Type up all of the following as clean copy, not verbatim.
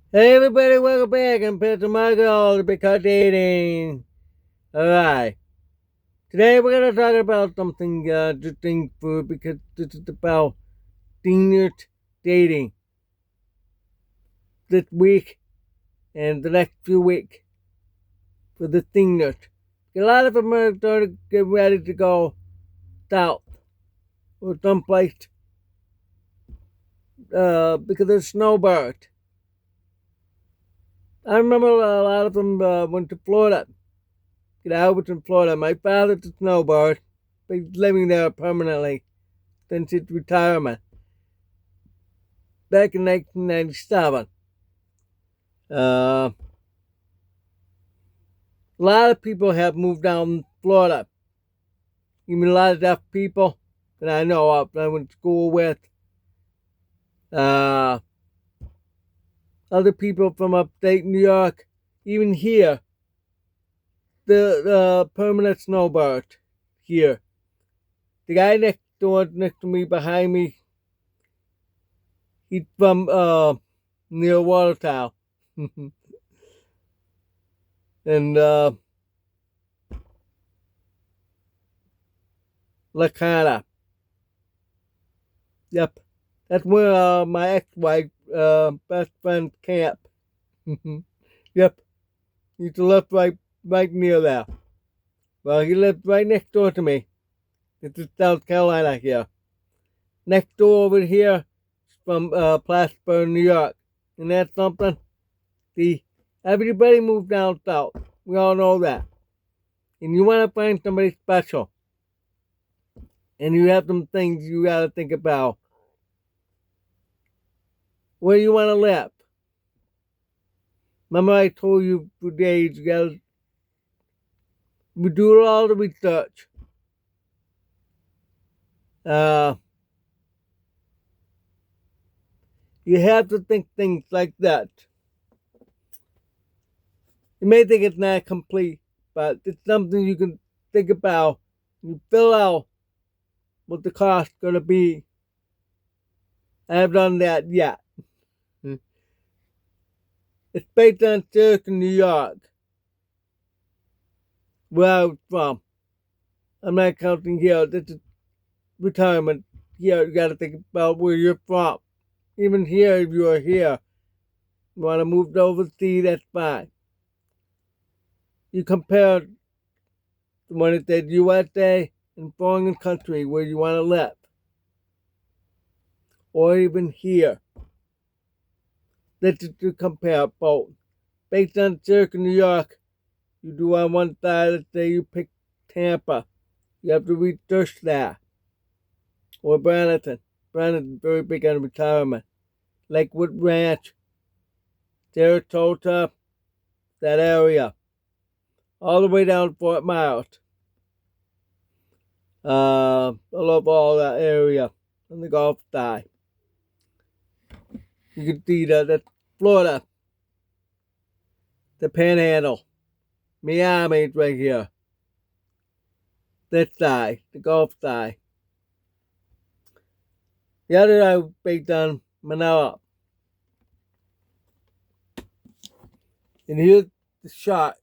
Hey everybody, welcome back. I'm Pastor Michael, because dating. Alright. Today we're gonna talk about something to think for, because this is about senior dating this week and the next few weeks for the seniors. A lot of them are starting to get ready to go south or someplace because of snowbird. I remember a lot of them went to Florida. I was in Florida. My father's a snowbird. He's living there permanently since his retirement back in 1997. A lot of people have moved down to Florida. Even a lot of deaf people that I know of, that I went to school with. Uh, Other people from upstate New York. Even here, the permanent snowbird here. The guy next door, next to me, behind me, he's from near Watertown. And Lacana. Yep. That's where my ex-wife best friend camp. Yep. He used to live right near there. Well, he lived right next door to me. This is South Carolina here. Next door over here is from Plattsburgh, New York. And that's something. See, everybody moved down south. We all know that. And you want to find somebody special. And you have some things you got to think about. Where you want to live. Remember I told you for days, you gotta do all the research. Uh, you have to think things like that. You may think it's not complete, but it's something you can think about. You fill out what the cost gonna be. I haven't done that yet. It's based on Syracuse, New York, where I was from. I'm not counting here. This is retirement. Here, you gotta think about where you're from. Even here, if you are here, you want to move overseas, that's fine. You compare when it says USA and foreign country where you want to live, or even here. This is to compare both. Based on Syracuse, New York, you do on one side, let's say you pick Tampa. You have to research that. Or Brandon. Brandon's very big on retirement. Lakewood Ranch, Sarasota, that area. All the way down Fort Myers. I love all that area on the Gulf side. You can see that's Florida, the Panhandle, Miami's right here. This side, the Gulf side. The other side based on Manila. And here's the shot.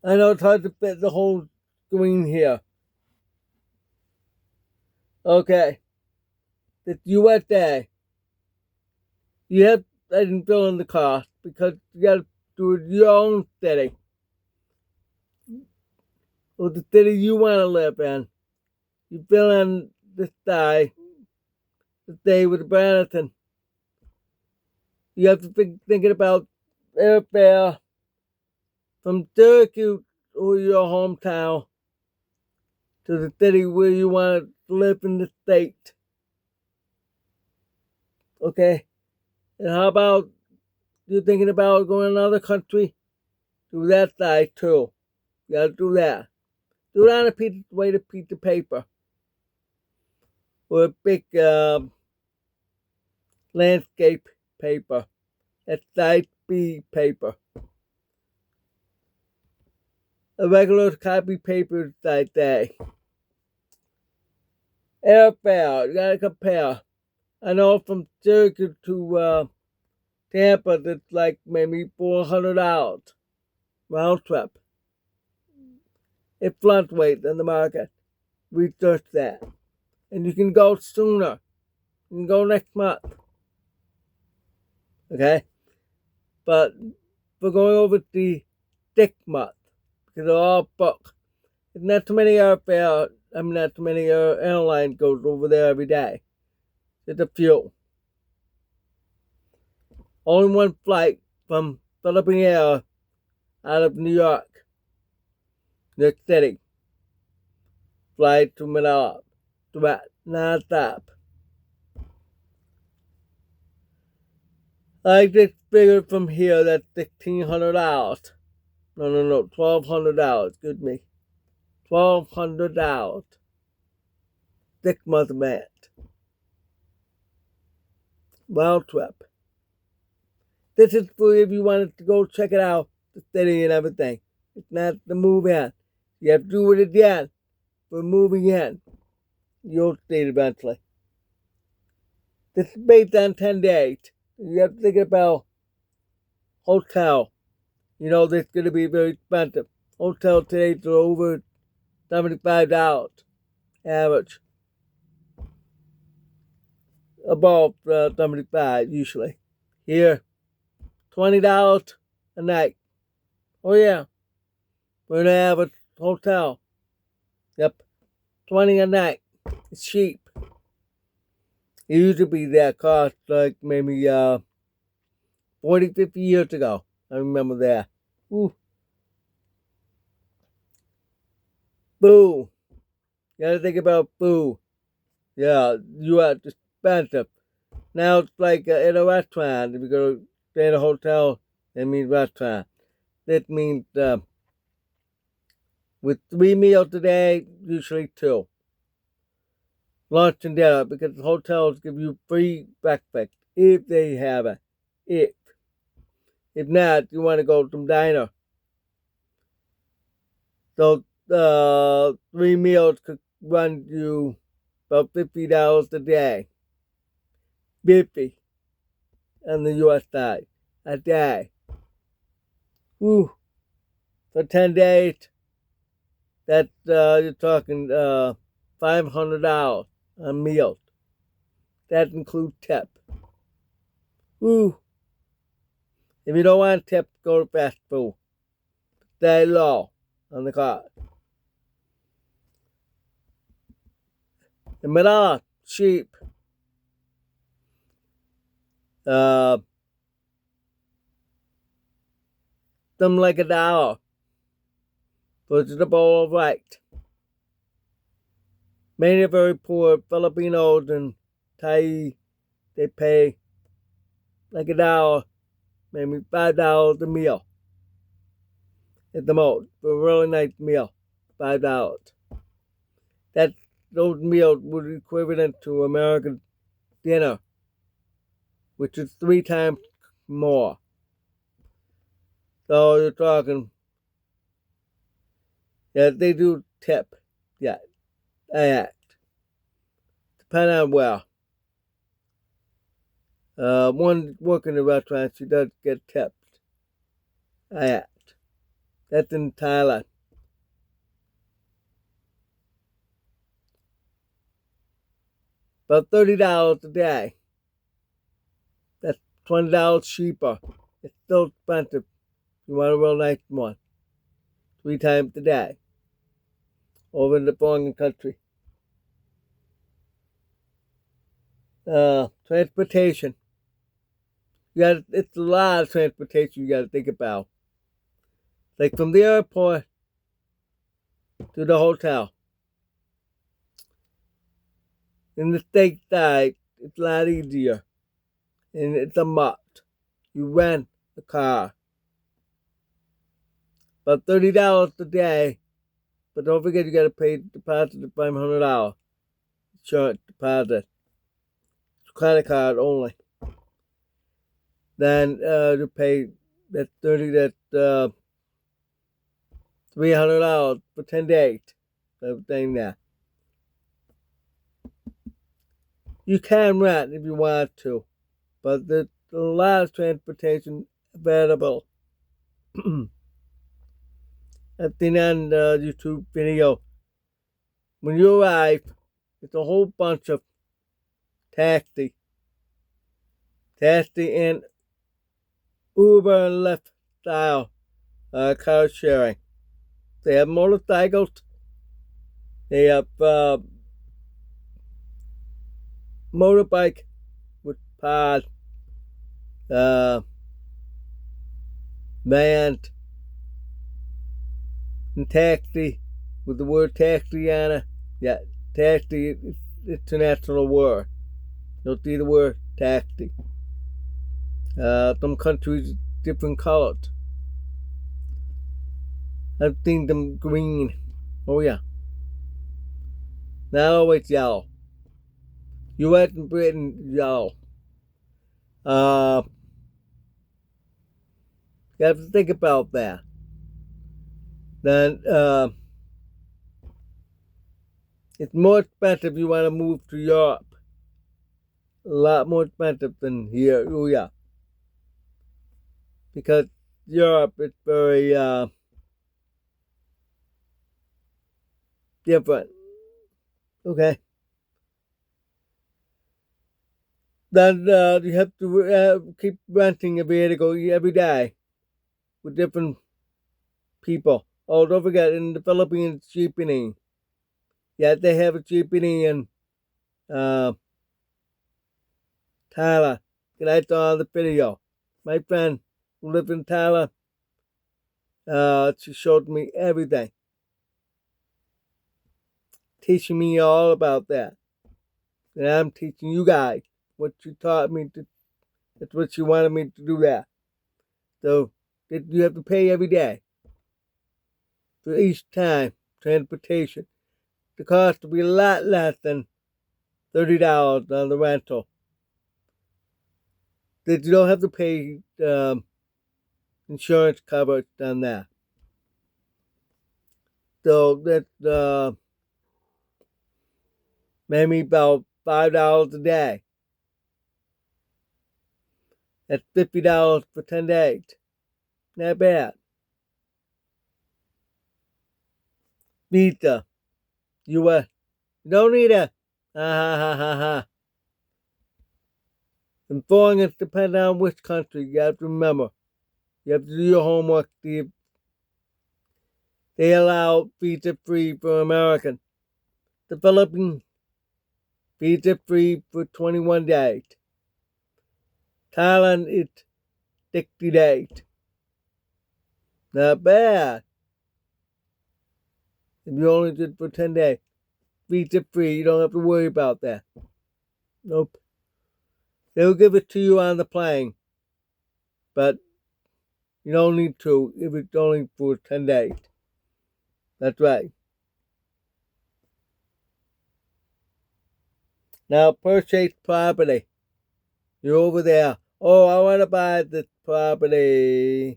I know it's hard to fit the whole screen here. Okay. It's USA. You have, I didn't fill in the cost because you got to do it your own city. Or the city you want to live in. You fill in the side, the day with Brandon. You have to be thinking about airfare from Syracuse or your hometown to the city where you want to live in the state. Okay? And how about you're thinking about going to another country? Do that side too. You gotta do that. Do it on a piece of paper. Or a big landscape paper. That's side B paper. A regular copy paper is side A. Airfare, you gotta compare. I know from Syracuse to Tampa, that's like maybe $400 round trip. It fluctuates in the market. Research that. And you can go sooner. You can go next month. Okay? But we're going over the 6 month because they're all booked. There's not too many not too many airlines goes over there every day. There's a few. Only one flight from Philippine Air out of New York City. Flight to Manila. Direct, non-stop. I just figured from here that's $1,600. No, $1,200. Excuse me. $1,200. 6 month advance. Round trip. This is for if you wanted to go check it out, the city and everything. It's not the move in. You have to do it again for moving in. You'll see it eventually. This is based on 10 days. You have to think about hotel. You know, this is going to be very expensive. Hotel today are over $75 average. Above 75 usually. Here, $20 a night. Oh yeah, for an average hotel. Yep, 20 a night. It's cheap. It used to be that cost like maybe 40, 50 years ago. I remember that. Ooh. Boo. You gotta think about boo. Yeah, you are expensive. Now it's like in a restaurant. If you go to stay in a hotel, it means restaurant. That means with 3 meals a day, usually 2. Lunch and dinner, because hotels give you free breakfast if they have it. If not, you want to go to some diner. So 3 meals could run you about $50 a day. 50 on the US side a day. Ooh, for 10 days, that's you're talking $500 a meal. That includes tip. Ooh. If you don't want tip, go to fast food. Stay low on the cost. The Manila, cheap. Something like $1 for the bowl of rice. Many very poor Filipinos and Thai, they pay like $1, maybe $5 a meal. At the most, for a really nice meal, $5. Those meals would be equivalent to American dinner, which is 3 times more. So you're talking, yeah, they do tip. Yeah, I act. Depending on where. One working in the restaurant, she does get tipped. I act. That's in Thailand. About $30 a day. That's $20 cheaper. It's still expensive. You want a real nice one. 3 times a day. Over in the foreign country. Transportation. It's a lot of transportation you gotta think about. Like from the airport to the hotel. In the stateside, it's a lot easier. And it's a must. You rent a car. About $30 a day. But don't forget you gotta pay the deposit of $500. Insurance deposit. It's credit card only. Then you pay that $300 for 10 days. Everything there. You can rent if you want to, but there's a lot of transportation available. I've seen on the YouTube video. When you arrive, it's a whole bunch of taxi and Uber and Lyft style car sharing. They have motorcycles. They have motorbike with pod, van, and taxi with the word taxi on it. Yeah, taxi, it's international word. You'll see the word taxi. Some countries different colors. I've seen them green. Oh yeah. Not always yellow. US and Britain, yellow. You have to think about that. Then it's more expensive if you want to move to Europe. A lot more expensive than here. Oh yeah. Because Europe is very different. Okay. Then you have to keep renting a vehicle every day with different people. Oh, don't forget, in the Philippines, jeepney. Yeah, they have a jeepney in Thailand. And I saw the video. My friend who lives in Thailand, she showed me everything. Teaching me all about that. And I'm teaching you guys what she taught me to. That's what she wanted me to do that. So you have to pay every day for each time transportation. The cost will be a lot less than $30 on the rental. That you don't have to pay insurance coverage on that. So that's maybe about $5 a day. That's $50 for 10 days. Not bad. Visa. US. You don't need a ha. And foreigners depend on which country. You have to remember. You have to do your homework. They allow visa free for Americans. The Philippines, visa free for 21 days. Thailand, it's 60 days. Not bad. If you only did for 10 days. Visa free, you don't have to worry about that. Nope. They'll give it to you on the plane. But you don't need to if it's only for 10 days. That's right. Now purchase property. You're over there. Oh, I want to buy this property.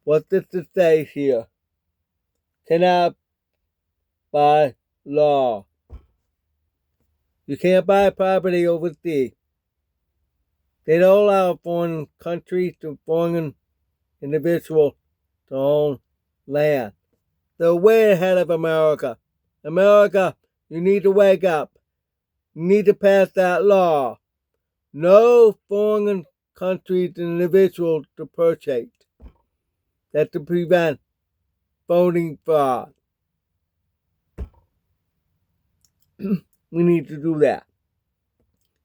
What does it say here? Cannot by law. You can't buy property overseas. They don't allow foreign countries to foreign individuals to own land. They're way ahead of America. America, you need to wake up. You need to pass that law. No foreign countries and individuals to purchase. That's to prevent voting fraud. We need to do that.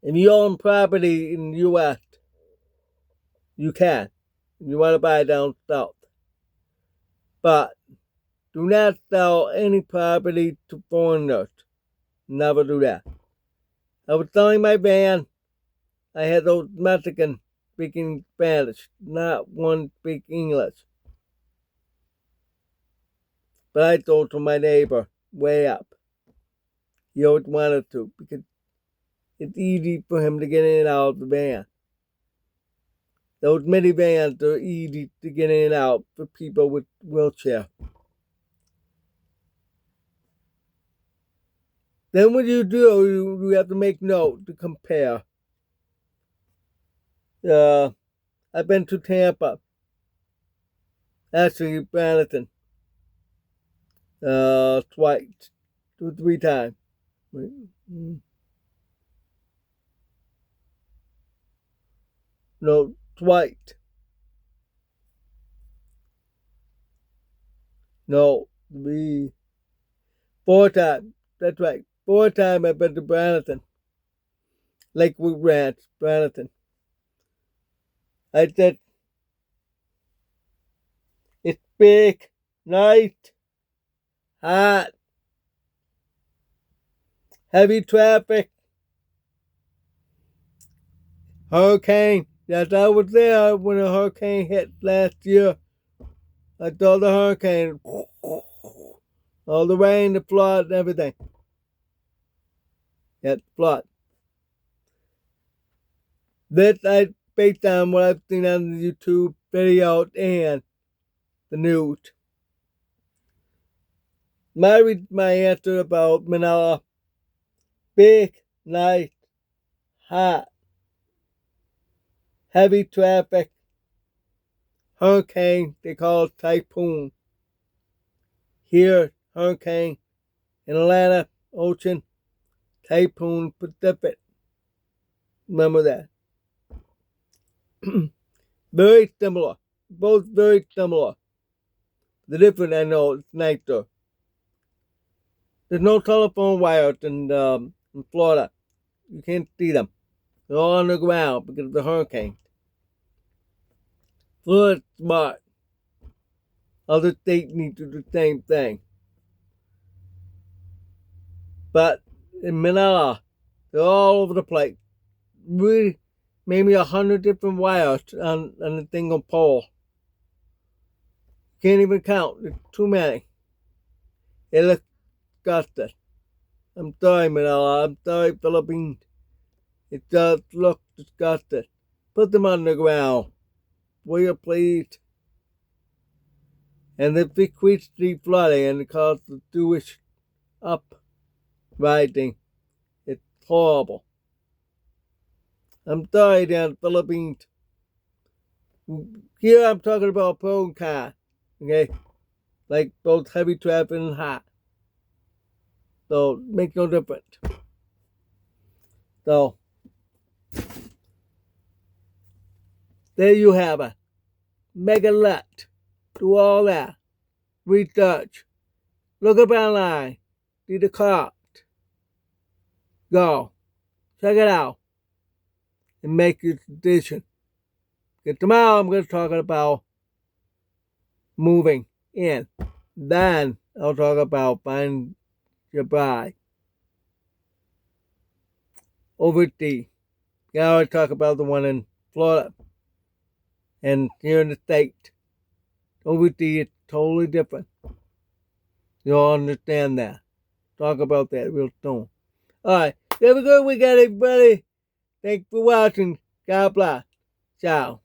If you own property in the U.S., you can. If you want to buy down south. But do not sell any property to foreigners. Never do that. I was selling my van. I had those Mexicans speaking Spanish. Not one speak English. But I told to my neighbor way up. He always wanted to because it's easy for him to get in and out of the van. Those minivans are easy to get in and out for people with wheelchair. Then when you do, you have to make note to compare. I've been to Tampa. Actually, Burlington. Twice. 2-3 times. No, twice. No, 4 times. That's right. 4 times I've been to Burlington. Lakewood Ranch, Burlington. I said, it's big, nice, hot, heavy traffic, hurricane. Yes, I was there when a hurricane hit last year. I saw the hurricane, all the rain, the flood, and everything. Yes, flood. This I based on what I've seen on the YouTube video and the news. My answer about Manila: big, nice, hot, heavy traffic, hurricane. They call it typhoon. Here, hurricane in Atlantic Ocean, typhoon Pacific. Remember that. Very similar. Both very similar. The difference I know is nicer. There's no telephone wires in Florida. You can't see them. They're all on the ground because of the hurricane. Florida's smart. Other states need to do the same thing. But in Manila, they're all over the place. Really, maybe 100 different wires on a single pole. Can't even count. There's too many. It looks disgusting. I'm sorry, Manila. I'm sorry, Philippines. It does look disgusting. Put them on the ground. Will you please? And the frequency flooding and it caused the Jewish uprising. It's horrible. I'm sorry, down in the Philippines. Here I'm talking about pro and con. Okay? Like both heavy traffic and hot. So, make no difference. So, there you have it. Mega let. Do all that. Research. Look up online. See the cost. Go. Check it out. And make your decision. Because tomorrow I'm going to talk about moving in. Then I'll talk about finding your bride. Overseas. I always talk about the one in Florida. And here in the States. Overseas is totally different. You'll understand that. Talk about that real soon. Alright. Have a good weekend, everybody. Thanks for watching. God bless. Ciao.